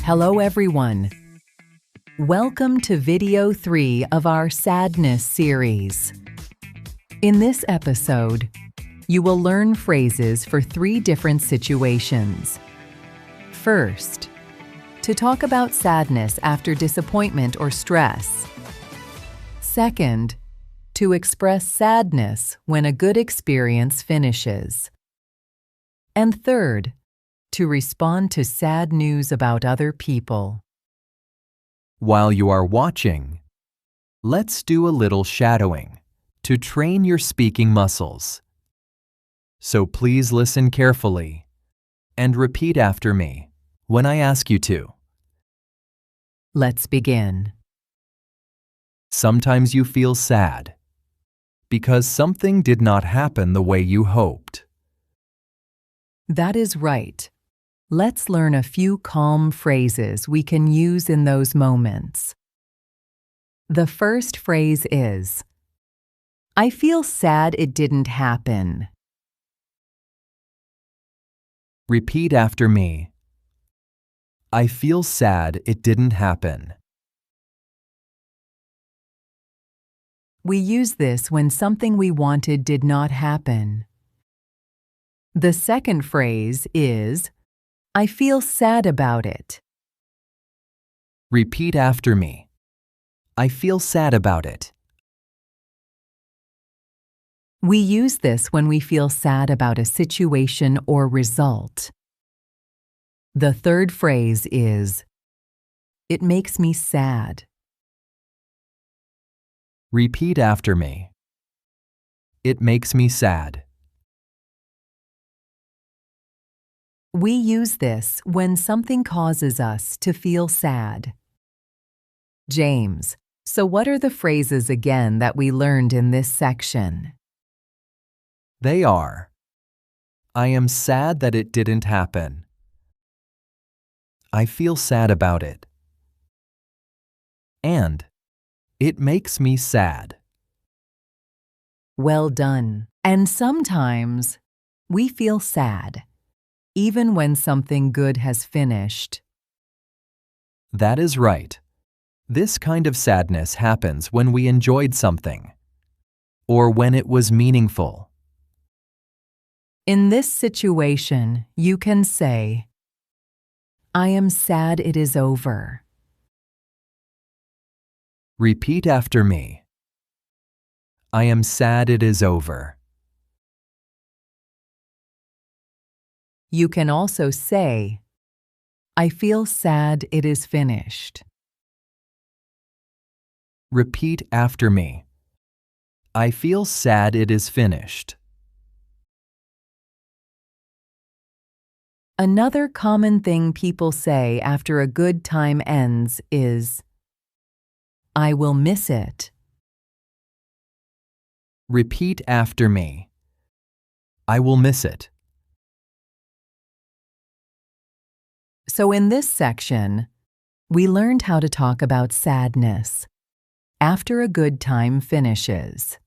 Hello everyone. Welcome to video 3 of our sadness series. In this episode, you will learn phrases for 3 different situations. First, to talk about sadness after disappointment or stress. Second, to express sadness when a good experience finishes. And third, to respond to sad news about other people. While you are watching, let's do a little shadowing to train your speaking muscles. So please listen carefully and repeat after me when I ask you to. Let's begin. Sometimes you feel sad because something did not happen the way you hoped. That is right. Let's learn a few calm phrases we can use in those moments. The first phrase is, I feel sad it didn't happen. Repeat after me. I feel sad it didn't happen. We use this when something we wanted did not happen. The second phrase is, I feel sad about it. Repeat after me. I feel sad about it. We use this when we feel sad about a situation or result. The third phrase is, it makes me sad. Repeat after me. It makes me sad. We use this when something causes us to feel sad. James, so what are the phrases again that we learned in this section? They are, I am sad that it didn't happen. I feel sad about it. And it makes me sad. Well done. And sometimes we feel sad, even when something good has finished. That is right. This kind of sadness happens when we enjoyed something, or when it was meaningful. In this situation, you can say, I am sad it is over. Repeat after me. I am sad it is over. You can also say, I feel sad it is finished. Repeat after me. I feel sad it is finished. Another common thing people say after a good time ends is, I will miss it. Repeat after me. I will miss it. So in this section, we learned how to talk about sadness after a good time finishes.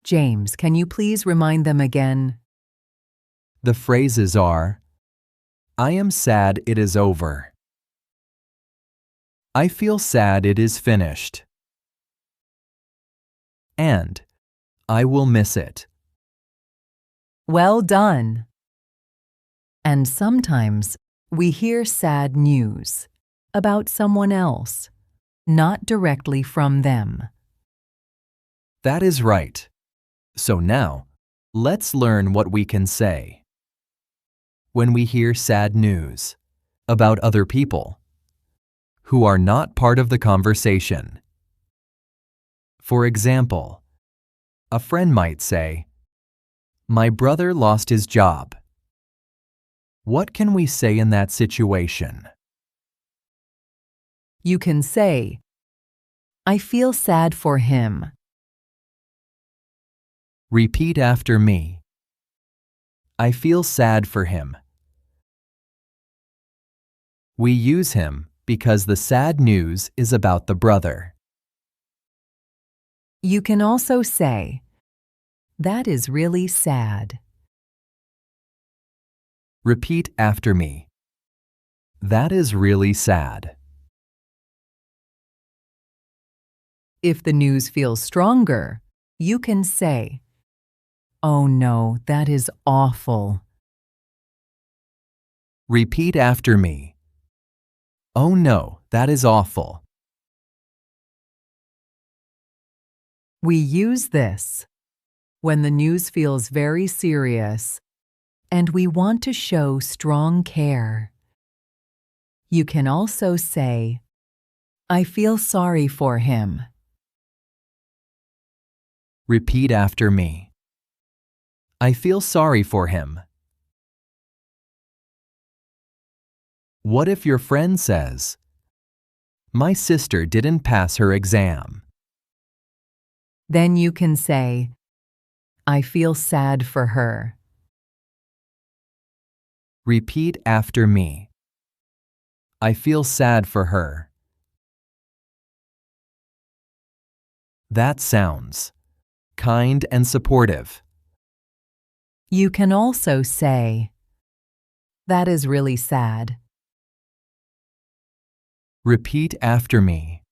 James, can you please remind them again? The phrases are, I am sad it is over. I feel sad it is finished. And I will miss it. Well done. And sometimes we hear sad news about someone else, not directly from them. That is right. So now, let's learn what we can say when we hear sad news about other people who are not part of the conversation. For example, a friend might say, My brother lost his job. What can we say in that situation? You can say, I feel sad for him. Repeat after me. I feel sad for him. We use him because the sad news is about the brother. You can also say, that is really sad. Repeat after me. That is really sad. If the news feels stronger, you can say, "Oh no, that is awful." Repeat after me. Oh no, that is awful. We use this when the news feels very serious and we want to show strong care. You can also say, "I feel sorry for him." Repeat after me. I feel sorry for him. What if your friend says, "My sister didn't pass her exam"? Then you can say, "I feel sad for her." Repeat after me. I feel sad for her. That sounds kind and supportive. You can also say, "That is really sad." Repeat after me.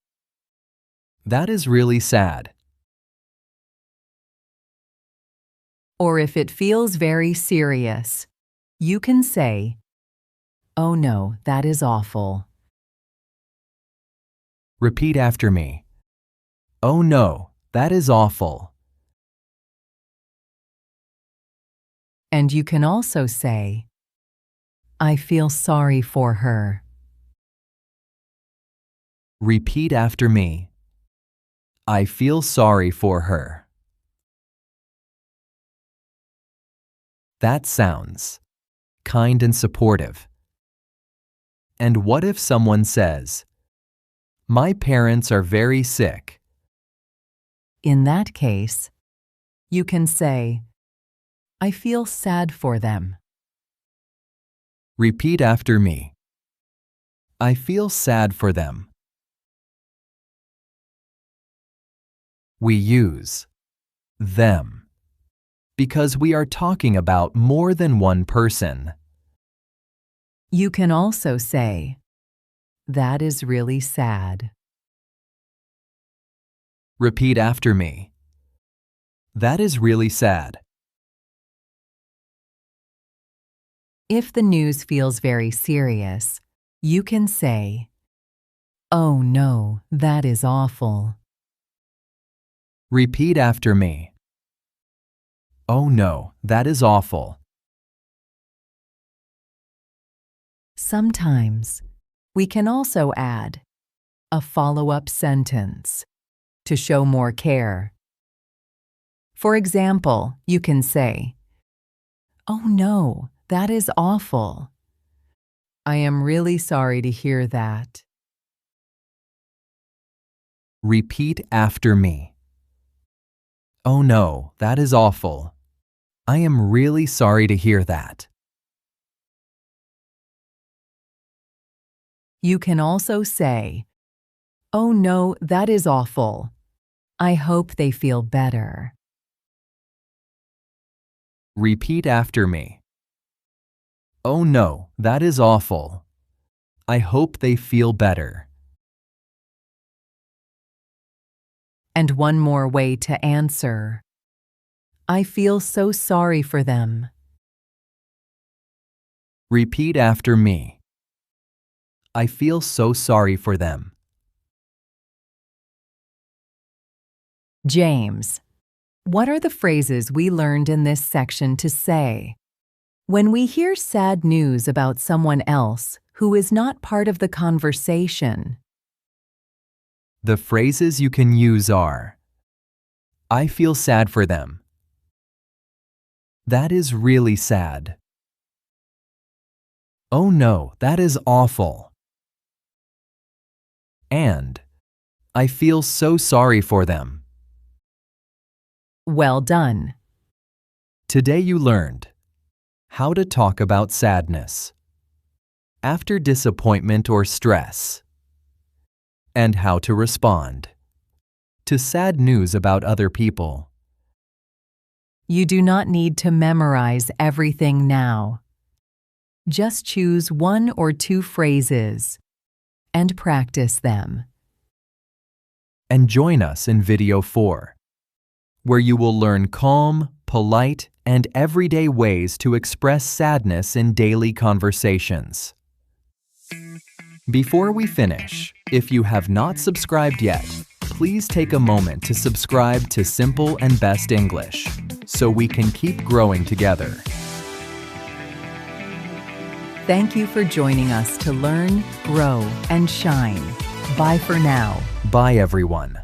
That is really sad. Or if it feels very serious, you can say, "Oh no, that is awful." Repeat after me. Oh no, that is awful. And you can also say, "I feel sorry for her." Repeat after me. I feel sorry for her. That sounds kind and supportive. And what if someone says, "My parents are very sick"? In that case, you can say, "I feel sad for them." Repeat after me. I feel sad for them. We use them because we are talking about more than one person. You can also say, "That is really sad." Repeat after me. That is really sad. If the news feels very serious, you can say, "Oh no, that is awful." Repeat after me. Oh no, that is awful. Sometimes we can also add a follow-up sentence to show more care. For example, you can say, "Oh no, that is awful. I am really sorry to hear that." Repeat after me. Oh no, that is awful. I am really sorry to hear that. You can also say, "Oh no, that is awful. I hope they feel better." Repeat after me. Oh no, that is awful. I hope they feel better. And one more way to answer, "I feel so sorry for them." Repeat after me. I feel so sorry for them. James, what are the phrases we learned in this section to say when we hear sad news about someone else who is not part of the conversation? The phrases you can use are, I feel sad for them. That is really sad. Oh no, that is awful. And, I feel so sorry for them. Well done. Today you learned how to talk about sadness after disappointment or stress, and how to respond to sad news about other people. You do not need to memorize everything now. Just choose 1 or 2 phrases and practice them. And join us in video 4, where you will learn calm, polite, and everyday ways to express sadness in daily conversations. Before we finish, if you have not subscribed yet, please take a moment to subscribe to Simple and Best English so we can keep growing together. Thank you for joining us to learn, grow, and shine. Bye for now. Bye, everyone.